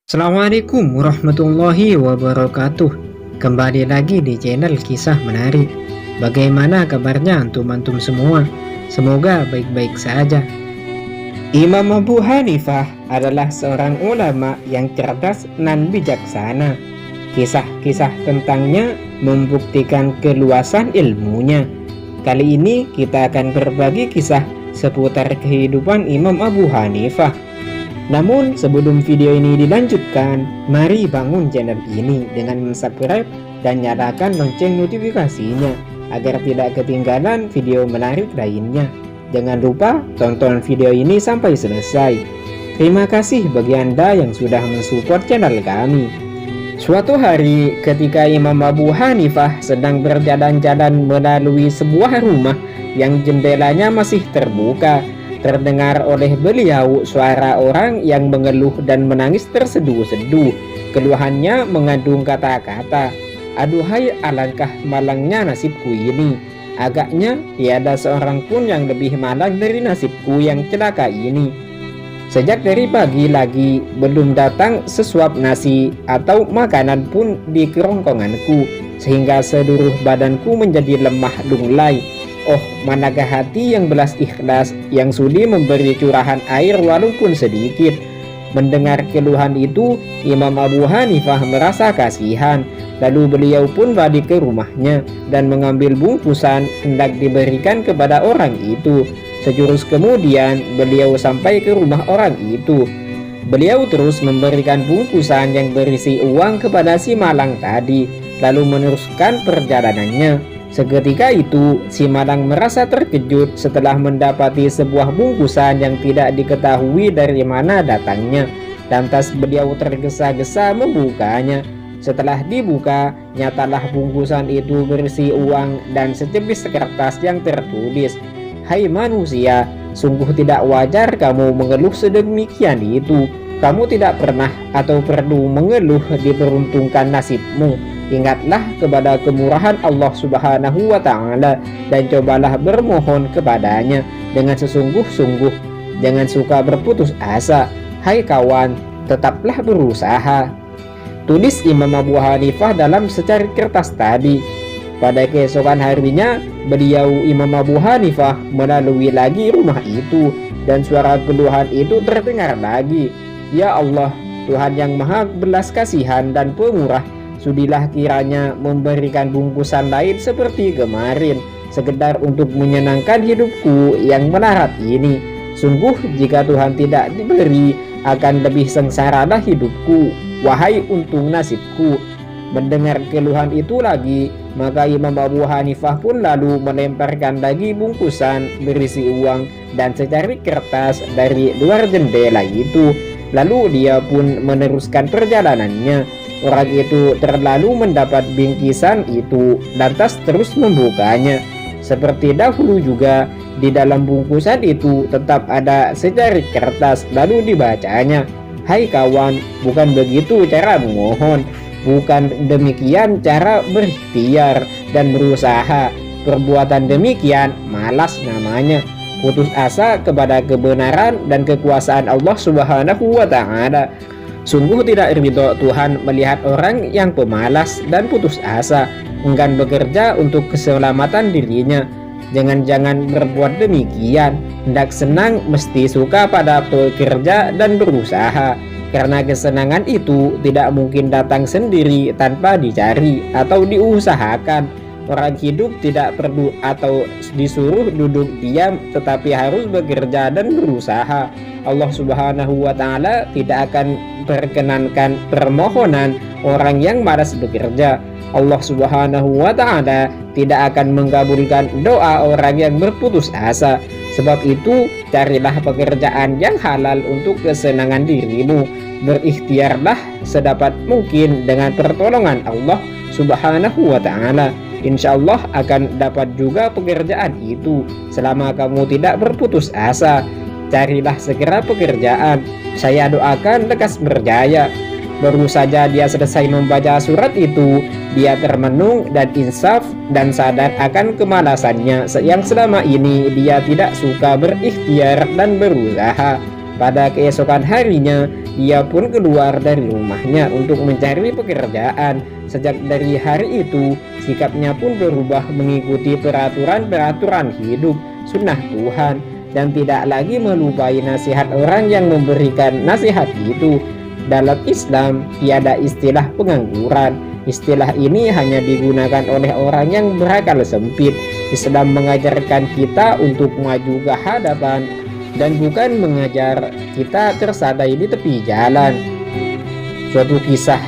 Assalamualaikum warahmatullahi wabarakatuh. Kembali lagi di channel Kisah Menarik. Bagaimana kabarnya antum-antum semua? Semoga baik-baik saja. Imam Abu Hanifah adalah seorang ulama yang cerdas dan bijaksana. Kisah-kisah tentangnya membuktikan keluasan ilmunya. Kali ini kita akan berbagi kisah seputar kehidupan Imam Abu Hanifah. Namun sebelum video ini dilanjutkan, mari bangun channel ini dengan subscribe dan nyalakan lonceng notifikasinya agar tidak ketinggalan video menarik lainnya. Jangan lupa tonton video ini sampai selesai. Terima kasih bagi Anda yang sudah mensupport channel kami. Suatu hari ketika Imam Abu Hanifah sedang berjalan-jalan melalui sebuah rumah yang jendelanya masih terbuka, terdengar oleh beliau suara orang yang mengeluh dan menangis terseduh-seduh. Keluhannya mengandung kata-kata, "Aduhai, alangkah malangnya nasibku ini. Agaknya tiada seorang pun yang lebih malang dari nasibku yang celaka ini. Sejak dari pagi lagi belum datang sesuap nasi atau makanan pun di kerongkonganku, sehingga seluruh badanku menjadi lemah lunglai. Oh, manakah hati yang belas ikhlas, yang sudi memberi curahan air walaupun sedikit." Mendengar keluhan itu, Imam Abu Hanifah merasa kasihan. Lalu beliau pun balik ke rumahnya dan mengambil bungkusan hendak diberikan kepada orang itu. Sejurus kemudian beliau sampai ke rumah orang itu. Beliau terus memberikan bungkusan yang berisi uang kepada si malang tadi, lalu meneruskan perjalanannya. Seketika itu, si malang merasa terkejut setelah mendapati sebuah bungkusan yang tidak diketahui dari mana datangnya. Lantas beliau tergesa-gesa membukanya. Setelah dibuka, nyatalah bungkusan itu berisi uang dan secepis kertas yang tertulis, "Hai manusia, sungguh tidak wajar kamu mengeluh sedemikian itu. Kamu tidak pernah atau perlu mengeluh diperuntukkan nasibmu. Ingatlah kepada kemurahan Allah Subhanahu wa Ta'ala dan cobalah bermohon kepadanya dengan sesungguh-sungguh. Jangan suka berputus asa. Hai kawan, tetaplah berusaha." Tulis Imam Abu Hanifah dalam secari kertas tadi. Pada keesokan harinya, beliau Imam Abu Hanifah melalui lagi rumah itu dan suara keluhan itu terdengar lagi. "Ya Allah, Tuhan yang maha belas kasihan dan pemurah, sudilah kiranya memberikan bungkusan lain seperti kemarin, sekedar untuk menyenangkan hidupku yang melarat ini. Sungguh jika Tuhan tidak diberi, akan lebih sengsaralah hidupku. Wahai untung nasibku." Mendengar keluhan itu lagi, maka Imam Abu Hanifah pun lalu melemparkan lagi bungkusan berisi uang dan secari kertas dari luar jendela itu. Lalu dia pun meneruskan perjalanannya. Orang itu terlalu mendapat bingkisan itu, lantas terus membukanya. Seperti dahulu juga, di dalam bungkusan itu tetap ada secari kertas, lalu dibacanya, "Hai kawan, bukan begitu cara memohon. Bukan demikian cara berikhtiar dan berusaha. Perbuatan demikian malas namanya. Putus asa kepada kebenaran dan kekuasaan Allah Subhanahu wa Ta'ala. Sungguh tidak ridho Tuhan melihat orang yang pemalas dan putus asa, enggan bekerja untuk keselamatan dirinya. Jangan-jangan berbuat demikian. Hendak senang mesti suka pada pekerja dan berusaha. Karena kesenangan itu tidak mungkin datang sendiri tanpa dicari atau diusahakan. Orang hidup tidak perlu atau disuruh duduk diam, tetapi harus bekerja dan berusaha. Allah Subhanahu wa Ta'ala tidak akan perkenankan permohonan orang yang malas bekerja. Allah Subhanahu wa Ta'ala tidak akan mengabulkan doa orang yang berputus asa. Sebab itu, carilah pekerjaan yang halal untuk kesenangan dirimu. Berikhtiarlah sedapat mungkin dengan pertolongan Allah Subhanahu wa Ta'ala. Insya Allah akan dapat juga pekerjaan itu selama kamu tidak berputus asa. Carilah segera pekerjaan. Saya doakan lekas berjaya." Baru saja dia selesai membaca surat itu, dia termenung dan insaf dan sadar akan kemalasannya yang selama ini dia tidak suka berikhtiar dan berusaha. Pada keesokan harinya, Ia pun keluar dari rumahnya untuk mencari pekerjaan. Sejak dari hari itu, sikapnya pun berubah mengikuti peraturan-peraturan hidup, sunnah Tuhan, dan tidak lagi melupai nasihat orang yang memberikan nasihat itu. Dalam Islam, tiada istilah pengangguran. Istilah ini hanya digunakan oleh orang yang berakal sempit. Islam mengajarkan kita untuk maju ke hadapan dan bukan mengajar kita tersadai di tepi jalan. Suatu kisah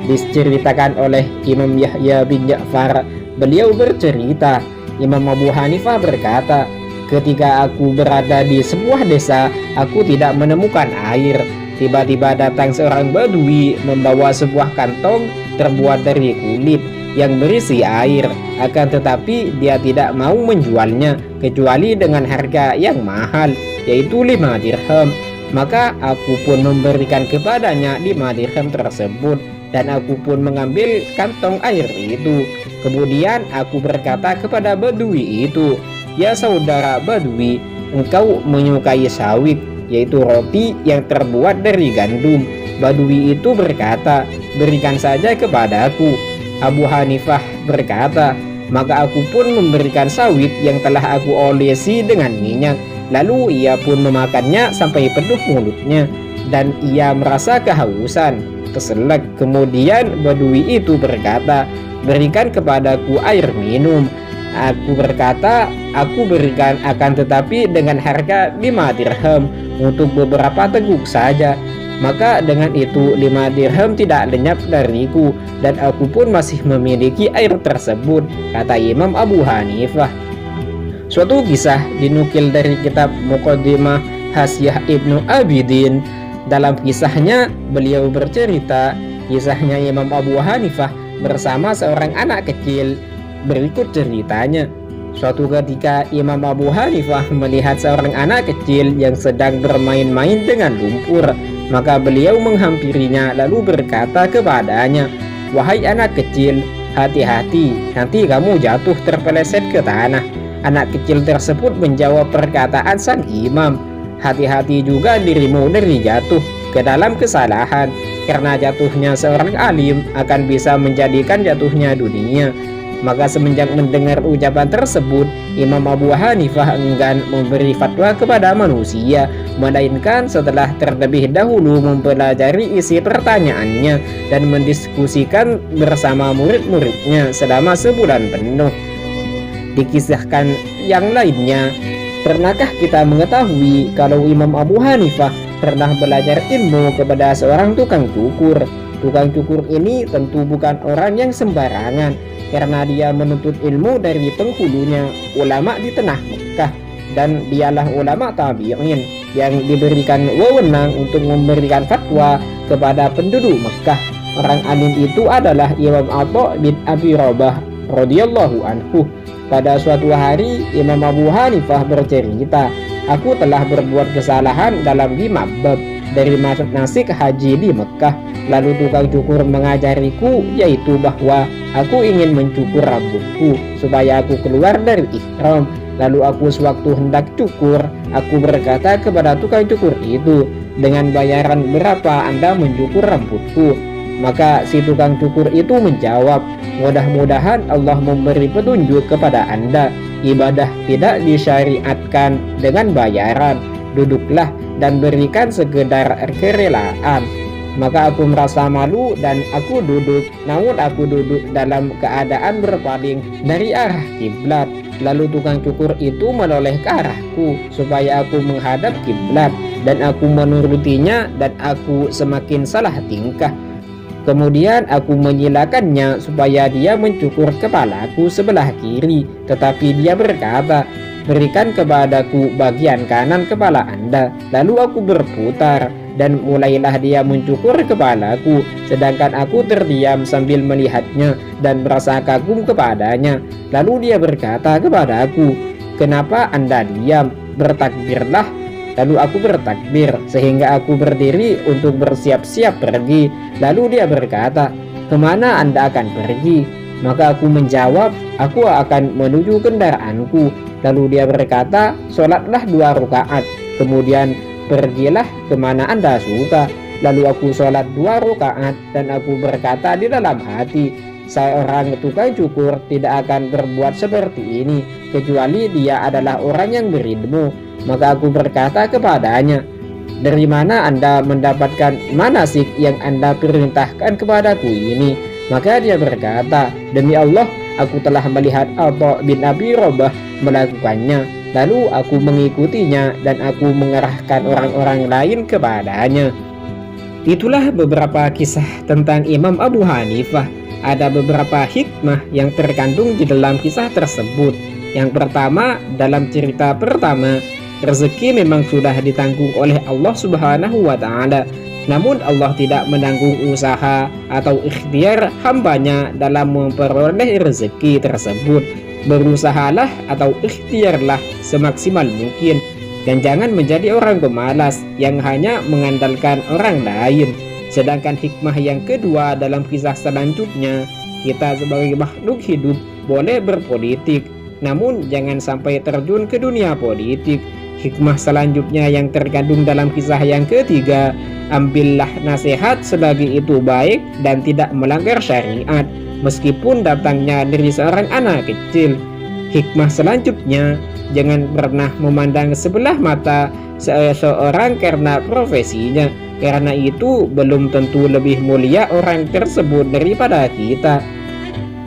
diceritakan oleh Imam Yahya bin Ja'far. Beliau bercerita, Imam Abu Hanifah berkata, ketika aku berada di sebuah desa, aku tidak menemukan air. Tiba-tiba datang seorang badui membawa sebuah kantong terbuat dari kulit yang berisi air. Akan tetapi dia tidak mau menjualnya kecuali dengan harga yang mahal, yaitu 5 dirham. Maka aku pun memberikan kepadanya 5 dirham tersebut, dan aku pun mengambil kantong air itu. Kemudian aku berkata kepada badui itu, ya saudara badui, engkau menyukai sawit, yaitu roti yang terbuat dari gandum. Badui itu berkata, berikan saja kepadaku. Abu Hanifah berkata, maka aku pun memberikan sawit yang telah aku olesi dengan minyak. Lalu ia pun memakannya sampai penuh mulutnya, dan ia merasa kehausan, keselak. Kemudian badui itu berkata, berikan kepadaku air minum. Aku berkata, aku berikan, akan tetapi dengan harga 5 dirham untuk beberapa teguk saja. Maka dengan itu 5 dirham tidak lenyap dariku, dan aku pun masih memiliki air tersebut, kata Imam Abu Hanifah. Suatu kisah dinukil dari kitab Muqaddimah Hasyiah Ibnu Abidin. Dalam kisahnya beliau bercerita kisahnya Imam Abu Hanifah bersama seorang anak kecil. Berikut ceritanya. Suatu ketika Imam Abu Hanifah melihat seorang anak kecil yang sedang bermain-main dengan lumpur. Maka beliau menghampirinya lalu berkata kepadanya, wahai anak kecil, hati-hati, nanti kamu jatuh terpeleset ke tanah. Anak kecil tersebut menjawab perkataan sang imam, hati-hati juga dirimu dari jatuh ke dalam kesalahan, karena jatuhnya seorang alim akan bisa menjadikan jatuhnya dunia. Maka semenjak mendengar ucapan tersebut, Imam Abu Hanifah enggan memberi fatwa kepada manusia, melainkan setelah terlebih dahulu mempelajari isi pertanyaannya dan mendiskusikan bersama murid-muridnya selama sebulan penuh. Dikisahkan yang lainnya, pernahkah kita mengetahui kalau Imam Abu Hanifah pernah belajar ilmu kepada seorang tukang cukur? Tukang cukur ini tentu bukan orang yang sembarangan, karena dia menuntut ilmu dari penghulunya, ulama di tanah Mekah, dan dialah ulama tabi'in yang diberikan wewenang untuk memberikan fatwa kepada penduduk Mekah. Orang alim itu adalah Imam Atha bin Abi Rabah radhiyallahu anhu. Pada suatu hari Imam Abu Hanifah bercerita, aku telah berbuat kesalahan dalam 5 bab dari manasik haji di Mekah. Lalu tukang cukur mengajariku, yaitu bahwa aku ingin mencukur rambutku supaya aku keluar dari ihram. Lalu aku sewaktu hendak cukur, aku berkata kepada tukang cukur itu, dengan bayaran berapa Anda mencukur rambutku? Maka si tukang cukur itu menjawab, mudah-mudahan Allah memberi petunjuk kepada Anda. Ibadah tidak disyariatkan dengan bayaran. Duduklah dan berikan sekedar kerelaan. Maka aku merasa malu dan aku duduk. Namun aku duduk dalam keadaan berpaling dari arah kiblat. Lalu tukang cukur itu menoleh ke arahku supaya aku menghadap kiblat, dan aku menurutinya, dan aku semakin salah tingkah. Kemudian aku menyilakannya supaya dia mencukur kepalaku sebelah kiri, tetapi dia berkata, berikan kepadaku bagian kanan kepala Anda. Lalu aku berputar dan mulailah dia mencukur kepalaku, sedangkan aku terdiam sambil melihatnya dan merasa kagum kepadanya. Lalu dia berkata kepadaku, kenapa Anda diam? Bertakbirlah. Lalu aku bertakbir sehingga aku berdiri untuk bersiap-siap pergi. Lalu dia berkata, kemana Anda akan pergi? Maka aku menjawab, aku akan menuju kendaraanku. Lalu dia berkata, sholatlah 2 rakaat, kemudian pergilah kemana Anda suka. Lalu aku sholat 2 rakaat dan aku berkata di dalam hati, seorang tukang cukur tidak akan berbuat seperti ini kecuali dia adalah orang yang berilmu. Maka aku berkata kepadanya, dari mana Anda mendapatkan manasik yang Anda perintahkan kepadaku ini? Maka dia berkata, demi Allah, aku telah melihat Atha bin Abi Rabah melakukannya. Lalu aku mengikutinya dan aku mengerahkan orang-orang lain kepadanya. Itulah beberapa kisah tentang Imam Abu Hanifah. Ada beberapa hikmah yang terkandung di dalam kisah tersebut. Yang pertama, dalam cerita pertama, rezeki memang sudah ditanggung oleh Allah Subhanahu wa Ta'ala. Namun Allah tidak menanggung usaha atau ikhtiar hambanya dalam memperoleh rezeki tersebut. Berusahalah atau ikhtiarlah semaksimal mungkin, dan jangan menjadi orang pemalas yang hanya mengandalkan orang lain. Sedangkan hikmah yang kedua dalam kisah selanjutnya, kita sebagai makhluk hidup boleh berpolitik, namun jangan sampai terjun ke dunia politik. Hikmah selanjutnya yang terkandung dalam kisah yang ketiga, ambillah nasihat selagi itu baik dan tidak melanggar syariat, meskipun datangnya dari seorang anak kecil. Hikmah selanjutnya, jangan pernah memandang sebelah mata seseorang karena profesinya, karena itu belum tentu lebih mulia orang tersebut daripada kita.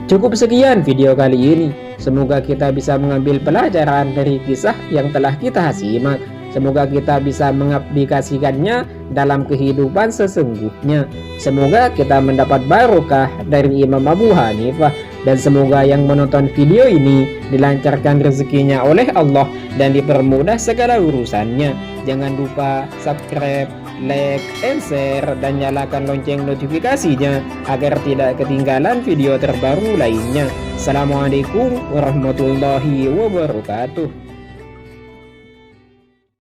Cukup sekian video kali ini. Semoga kita bisa mengambil pelajaran dari kisah yang telah kita simak. Semoga kita bisa mengaplikasikannya dalam kehidupan sesungguhnya. Semoga kita mendapat barokah dari Imam Abu Hanifah. Dan semoga yang menonton video ini dilancarkan rezekinya oleh Allah dan dipermudah segala urusannya. Jangan lupa subscribe, like, and share, dan nyalakan lonceng notifikasinya agar tidak ketinggalan video terbaru lainnya. Assalamualaikum warahmatullahi wabarakatuh.